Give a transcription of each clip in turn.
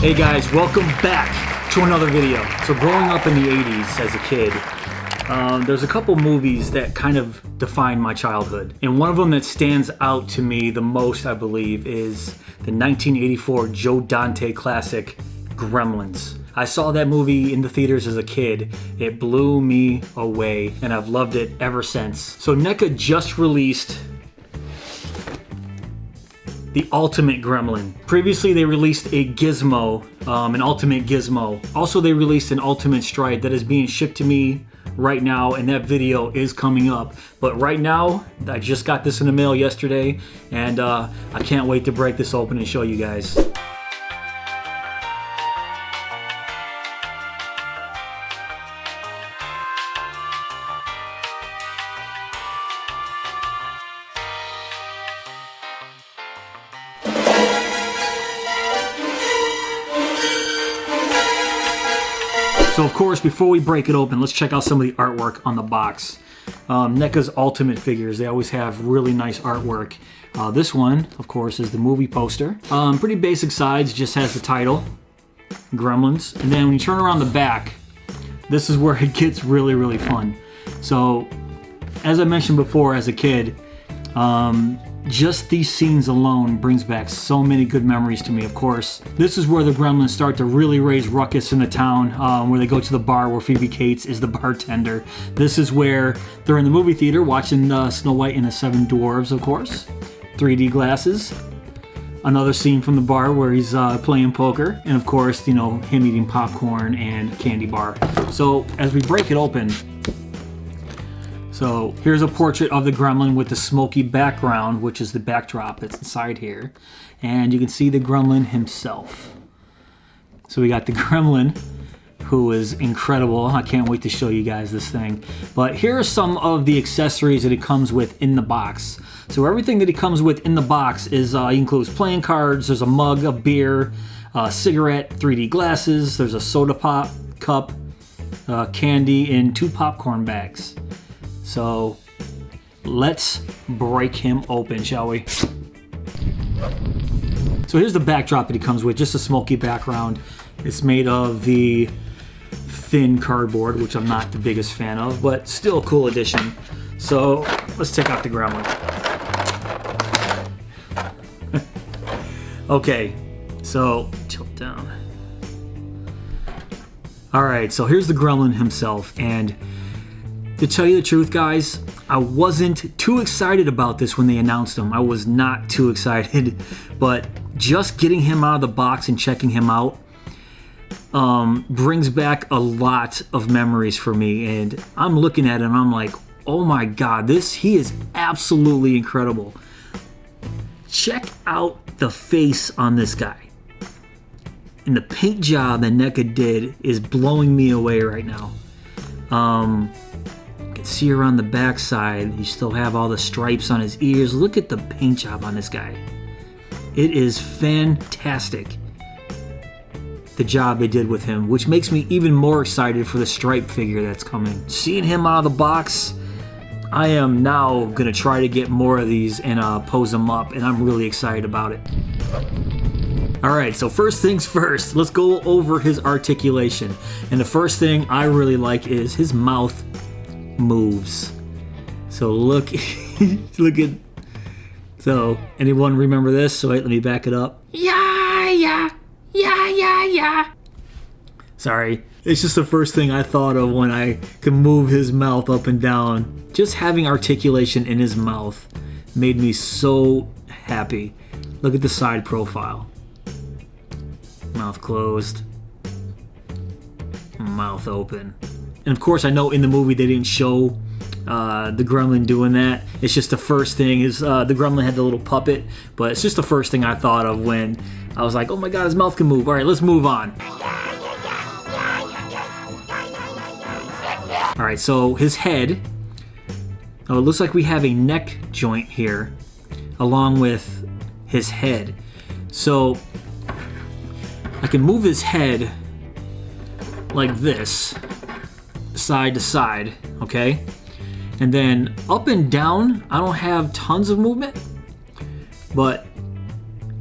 Hey guys, welcome back to another video. So growing up in the 80s as a kid, there's a couple movies that kind of define my childhood. And one of them that stands out to me the most, I believe, is the 1984 Joe Dante classic, Gremlins. I saw that movie in the theaters as a kid. It blew me away, and I've loved it ever since. So Neca just released the Ultimate Gremlin. Previously, they released a Gizmo, an Ultimate Gizmo. Also, they released an Ultimate Stripe that is being shipped to me right now, and that video is coming up. But right now, I just got this in the mail yesterday, and I can't wait to break this open and show you guys. So of course, before we break it open, let's check out some of the artwork on the box. Neca's Ultimate figures, they always have really nice artwork. This one, of course, is the movie poster. Pretty basic size, just has the title, Gremlins. And then when you turn around the back, this is where it gets really, really fun. So, as I mentioned before, as a kid, just these scenes alone brings back so many good memories to me, of course. This is where the Gremlins start to really raise ruckus in the town, where they go to the bar where Phoebe Cates is the bartender. This is where they're in the movie theater watching Snow White and the Seven Dwarves, of course. 3D glasses. Another scene from the bar where he's playing poker. And of course, you know, him eating popcorn and candy bar. So as we break it open, so here's a portrait of the Gremlin with the smoky background, which is the backdrop that's inside here. And you can see the Gremlin himself. So we got the Gremlin, who is incredible. I can't wait to show you guys this thing. But here are some of the accessories that it comes with in the box. So everything that it comes with in the box is includes playing cards, there's a mug, a beer, a cigarette, 3D glasses, there's a soda pop cup, candy, and 2 popcorn bags. So let's break him open, shall we? So here's the backdrop that he comes with, just a smoky background. It's made of the thin cardboard, which I'm not the biggest fan of, but still a cool addition. So let's take out the Gremlin. Okay, so tilt down. All right, so here's the Gremlin himself, and to tell you the truth, guys, I wasn't too excited about this when they announced him. I was not too excited, but just getting him out of the box and checking him out brings back a lot of memories for me. And I'm looking at him, I'm like, oh my God, he is absolutely incredible. Check out the face on this guy. And the paint job that Neca did is blowing me away right now. See around the back side, you still have all the stripes on his ears. Look at the paint job on this guy. It is fantastic, the job they did with him, which makes me even more excited for the stripe figure that's coming. Seeing him out of the box, I am now gonna try to get more of these and pose them up, and I'm really excited about it. Alright, so first things first, let's go over his articulation. And the first thing I really like is his mouth moves. So look, look at, so anyone remember this? So wait, let me back it up. Yeah. Sorry, it's just the first thing I thought of when I could move his mouth up and down. Just having articulation in his mouth made me so happy. Look at the side profile. Mouth closed, mouth open. And of course, I know in the movie they didn't show the Gremlin doing that. It's just the first thing is the Gremlin had the little puppet, but it's just the first thing I thought of when I was like, oh my God, his mouth can move. All right, let's move on. All right, so his head. Oh, it looks like we have a neck joint here along with his head. So I can move his head like this, side to side, okay? And then up and down, I don't have tons of movement, but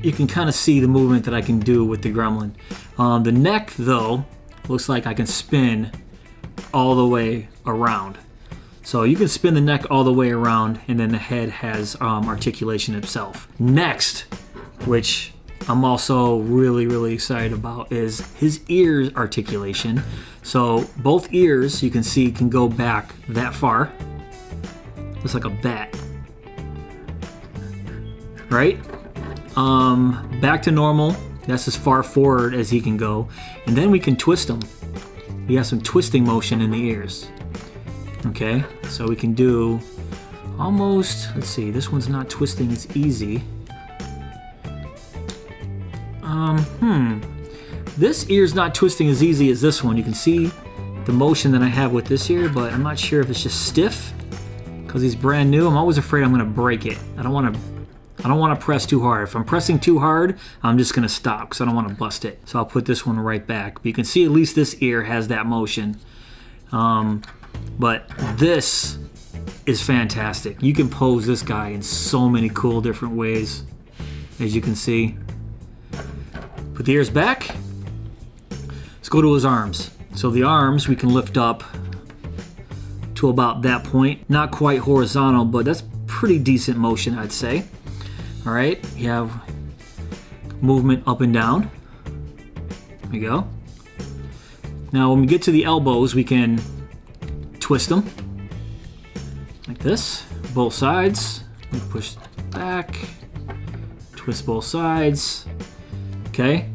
you can kind of see the movement that I can do with the Gremlin. The neck, though, looks like I can spin all the way around. So you can spin the neck all the way around, and then the head has articulation itself. Next, which I'm also really excited about, is his ears articulation. So both ears, you can see, can go back that far. Looks like a bat. Right? Back to normal. That's as far forward as he can go. And then we can twist them. We have some twisting motion in the ears. Okay, so we can do almost, let's see, this one's not twisting, it's easy. This ear's not twisting as easy as this one. You can see the motion that I have with this ear, but I'm not sure if it's just stiff because he's brand new. I'm always afraid I'm gonna break it. I don't want to press too hard. If I'm pressing too hard, I'm just gonna stop because I don't want to bust it. So I'll put this one right back. But you can see at least this ear has that motion. But this is fantastic. You can pose this guy in so many cool different ways, as you can see. Put the ears back. Let's go to his arms. So the arms we can lift up to about that point. Not quite horizontal, but that's pretty decent motion, I'd say. All right, you have movement up and down. There we go. Now when we get to the elbows, we can twist them like this, both sides. We push back, twist both sides. Okay,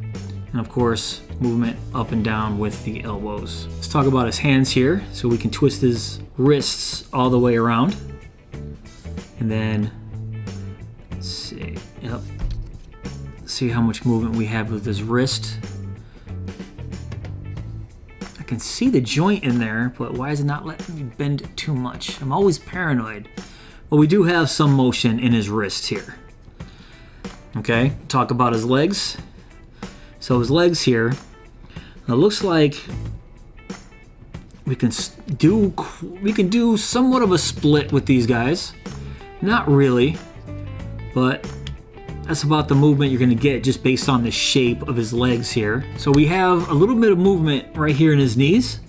and of course, movement up and down with the elbows. Let's talk about his hands here. So we can twist his wrists all the way around. And then, let's see, yep. See how much movement we have with his wrist. I can see the joint in there, but why is it not letting me bend it too much? I'm always paranoid. Well, we do have some motion in his wrist here. Okay, talk about his legs. So his legs here, it looks like we can do somewhat of a split with these guys. Not really, but that's about the movement you're going to get just based on the shape of his legs here. So we have a little bit of movement right here in his knees.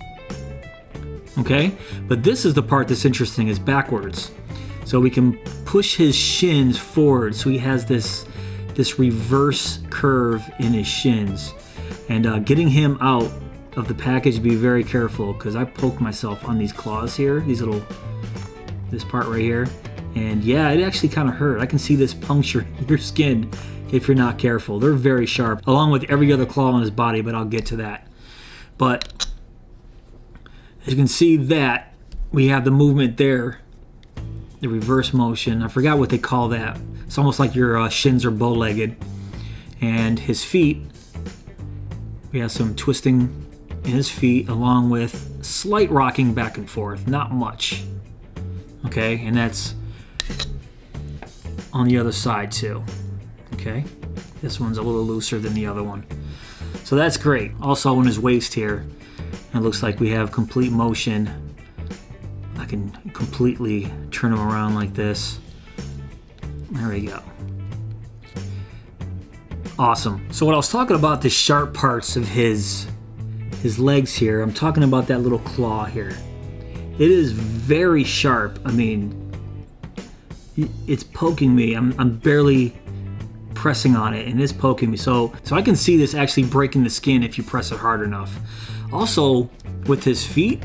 Okay, but this is the part that's interesting, is backwards. So we can push his shins forward, so he has this reverse curve in his shins. And getting him out of the package, be very careful, because I poked myself on these claws here, this part right here. And yeah, it actually kind of hurt. I can see this puncture your skin if you're not careful. They're very sharp, along with every other claw on his body, but I'll get to that. But as you can see that, we have the movement there, the reverse motion. I forgot what they call that. It's almost like your shins are bow-legged. And his feet, we have some twisting in his feet, along with slight rocking back and forth, not much. Okay, and that's on the other side too. Okay, this one's a little looser than the other one. So that's great. Also on his waist here, it looks like we have complete motion. I can completely turn him around like this. There we go. Awesome. So what I was talking about, the sharp parts of his legs here, I'm talking about that little claw here. It is very sharp. I mean, it's poking me. I'm barely pressing on it, and it's poking me. So I can see this actually breaking the skin if you press it hard enough. Also, with his feet,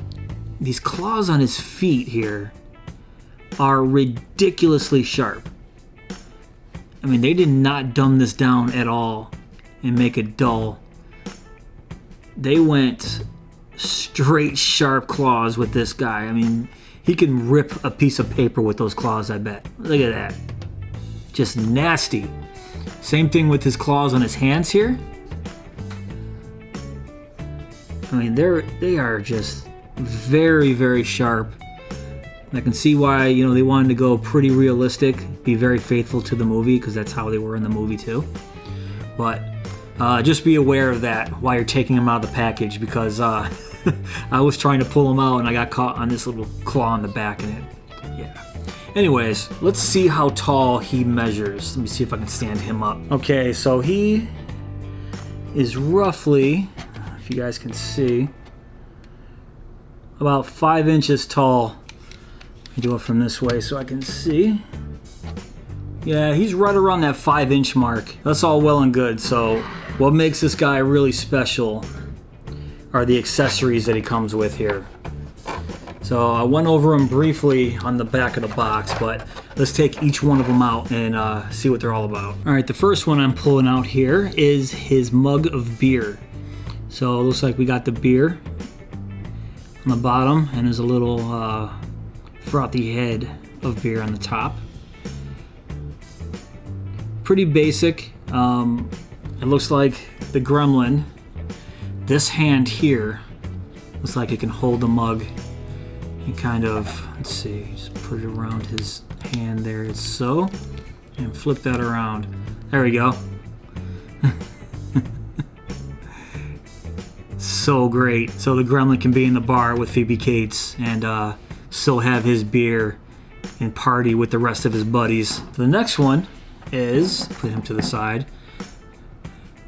these claws on his feet here are ridiculously sharp. I mean, they did not dumb this down at all and make it dull. They went straight sharp claws with this guy. I mean, he can rip a piece of paper with those claws, I bet. Look at that. Just nasty. Same thing with his claws on his hands here. I mean, they are just very, very sharp. I can see why, they wanted to go pretty realistic, be very faithful to the movie, because that's how they were in the movie too. But just be aware of that while you're taking them out of the package, because I was trying to pull them out and I got caught on this little claw on the back in it. Yeah. Anyways, let's see how tall he measures. Let me see if I can stand him up. Okay, so he is roughly, if you guys can see, about 5 inches tall. Let me do it from this way so I can see. Yeah, he's right around that 5-inch mark. That's all well and good. So what makes this guy really special are the accessories that he comes with here. So I went over them briefly on the back of the box, but let's take each one of them out and see what they're all about. All right, the first one I'm pulling out here is his mug of beer. So it looks like we got the beer on the bottom, and there's a little frothy head of beer on the top. Pretty basic. It looks like the Gremlin. This hand here looks like it can hold the mug and kind of, let's see, just put it around his hand there. It's so, and flip that around. There we go. So great. So the Gremlin can be in the bar with Phoebe Cates and still have his beer and party with the rest of his buddies. The next one is, put him to the side,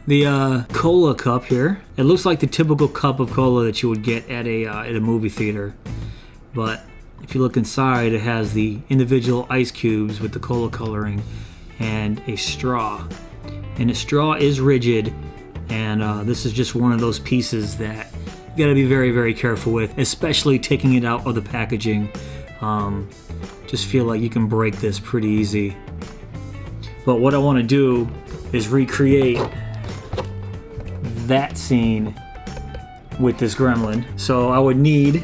the cola cup here. It looks like the typical cup of cola that you would get at a movie theater, but if you look inside, it has the individual ice cubes with the cola coloring and a straw. And the straw is rigid, and this is just one of those pieces that you gotta be very, very careful with, especially taking it out of the packaging. Just feel like you can break this pretty easy. But what I want to do is recreate that scene with this Gremlin. So I would need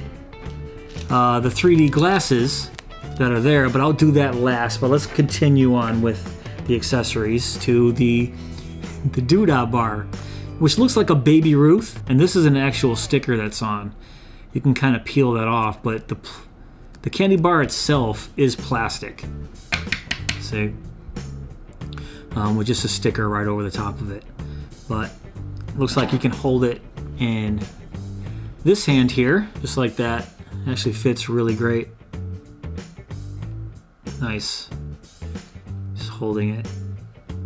the 3D glasses that are there, but I'll do that last. But let's continue on with the accessories to the Doodah bar, which looks like a Baby Ruth, and this is an actual sticker that's on. You can kind of peel that off, but the candy bar itself is plastic. See? With just a sticker right over the top of it. But it looks like you can hold it in this hand here, just like that. It actually fits really great. Nice. Just holding it.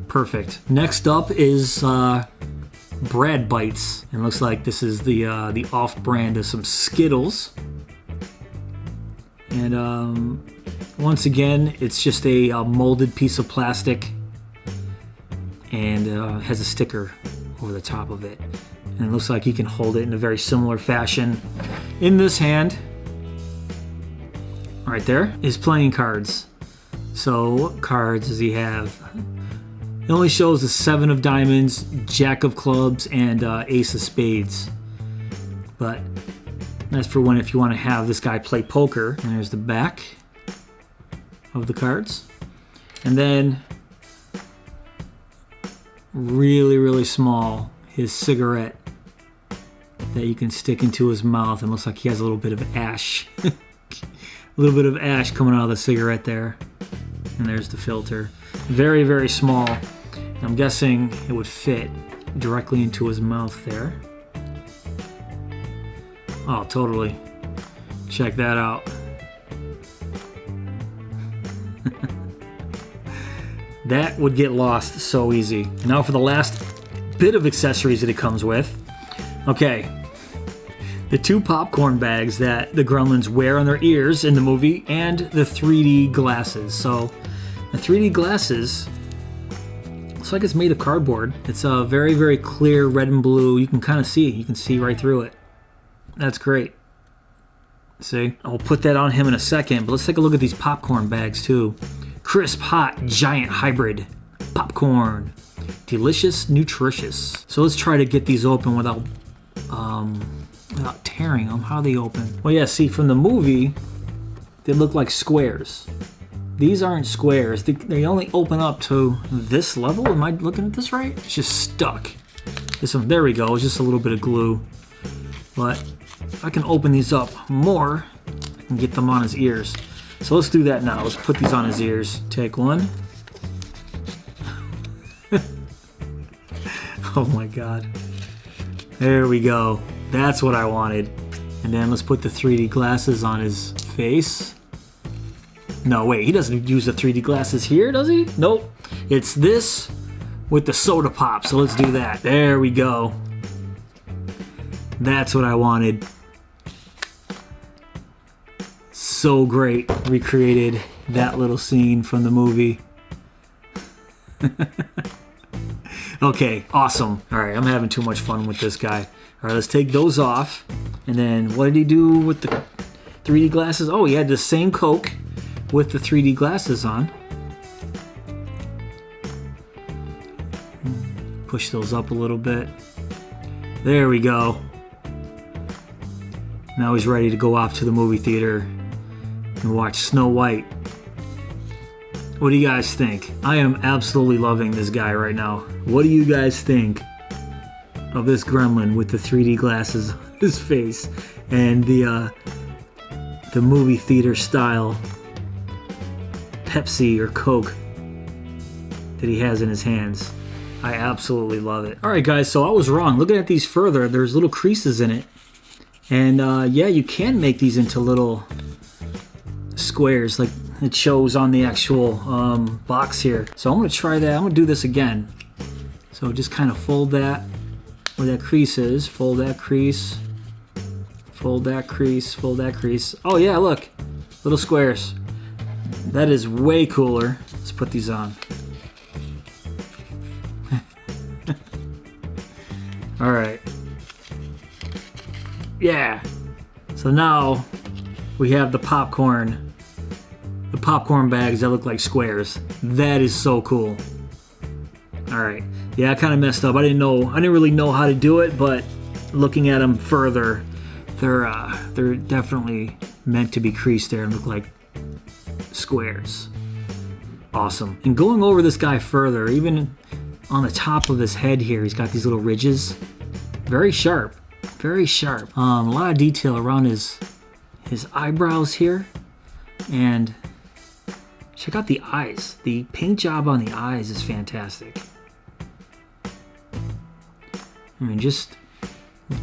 Perfect. Next up is Brad Bites. And it looks like this is the off-brand of some Skittles. And once again, it's just a molded piece of plastic, and has a sticker over the top of it. And it looks like you can hold it in a very similar fashion. In this hand, right there, is playing cards. So what cards does he have? It only shows the 7 of diamonds, Jack of clubs, and Ace of spades. But that's for when if you want to have this guy play poker. And there's the back of the cards. And then really, really small, his cigarette that you can stick into his mouth, and looks like he has a little bit of ash. A little bit of ash coming out of the cigarette there. And there's the filter. Very, very small. I'm guessing it would fit directly into his mouth there. Oh, totally. Check that out. That would get lost so easy. Now for the last bit of accessories that it comes with. Okay. The 2 popcorn bags that the Gremlins wear on their ears in the movie, and the 3D glasses. So the 3D glasses, looks like it's made of cardboard. It's a very, very clear red and blue. You can kind of see. You can see right through it. That's great. See? I'll put that on him in a second, but let's take a look at these popcorn bags too. Crisp, hot, giant hybrid popcorn. Delicious, nutritious. So let's try to get these open without tearing them. How do they open? Well, yeah, see, from the movie, they look like squares. These aren't squares. They only open up to this level. Am I looking at this right? It's just stuck. There we go. It's just a little bit of glue. But if I can open these up more, I can get them on his ears. So let's do that now. Let's put these on his ears. Take one. Oh my God. There we go. That's what I wanted. And then let's put the 3D glasses on his face. No, wait, he doesn't use the 3D glasses here, does he? Nope. It's this with the soda pop. So let's do that. There we go. That's what I wanted. So great. Recreated that little scene from the movie. Okay, awesome. All right, I'm having too much fun with this guy. All right, let's take those off. And then what did he do with the 3D glasses? Oh, he had the same Coke with the 3D glasses on. Push those up a little bit. There we go. Now he's ready to go off to the movie theater and watch Snow White. What do you guys think? I am absolutely loving this guy right now. What do you guys think of this gremlin with the 3D glasses on his face and the movie theater style Pepsi or Coke that he has in his hands? I absolutely love it. All right, guys, so I was wrong. Looking at these further, there's little creases in it. And yeah, you can make these into little squares like it shows on the actual box here. So I'm gonna try that. I'm gonna do this again. So just kind of fold that where that crease is. Fold that crease. Fold that crease. Fold that crease. Oh yeah, look, little squares. That is way cooler. Let's put these on. All right. Yeah. So now we have the popcorn bags that look like squares. That is so cool. All right. Yeah, I kind of messed up. I didn't really know how to do it, but looking at them further, they're definitely meant to be creased there and look like squares. Awesome. And going over this guy further, even on the top of his head here, he's got these little ridges. Very sharp. Very sharp. A lot of detail around his eyebrows here. And check out the eyes. The paint job on the eyes is fantastic. I mean, just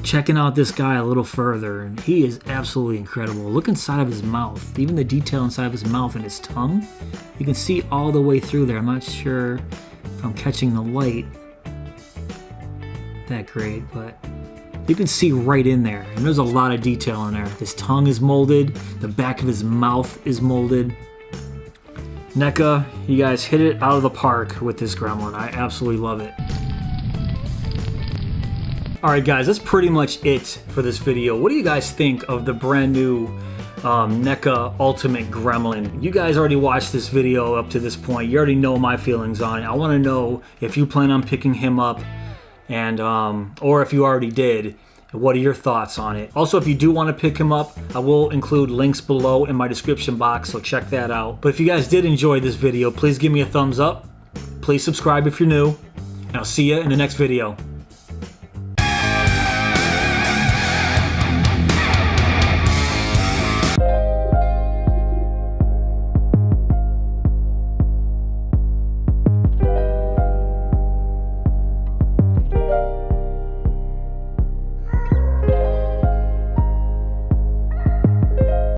checking out this guy a little further, and he is absolutely incredible. Look inside of his mouth. Even the detail inside of his mouth and his tongue, you can see all the way through there. I'm not sure if I'm catching the light that great, but you can see right in there, and there's a lot of detail in there. His tongue is molded, the back of his mouth is molded. Neca, you guys hit it out of the park with this gremlin. I absolutely love it. Alright guys, that's pretty much it for this video. What do you guys think of the brand new Neca Ultimate Gremlin? You guys already watched this video up to this point. You already know my feelings on it. I want to know if you plan on picking him up, and or if you already did, what are your thoughts on it? Also, if you do want to pick him up, I will include links below in my description box, so check that out. But if you guys did enjoy this video, please give me a thumbs up. Please subscribe if you're new, and I'll see you in the next video.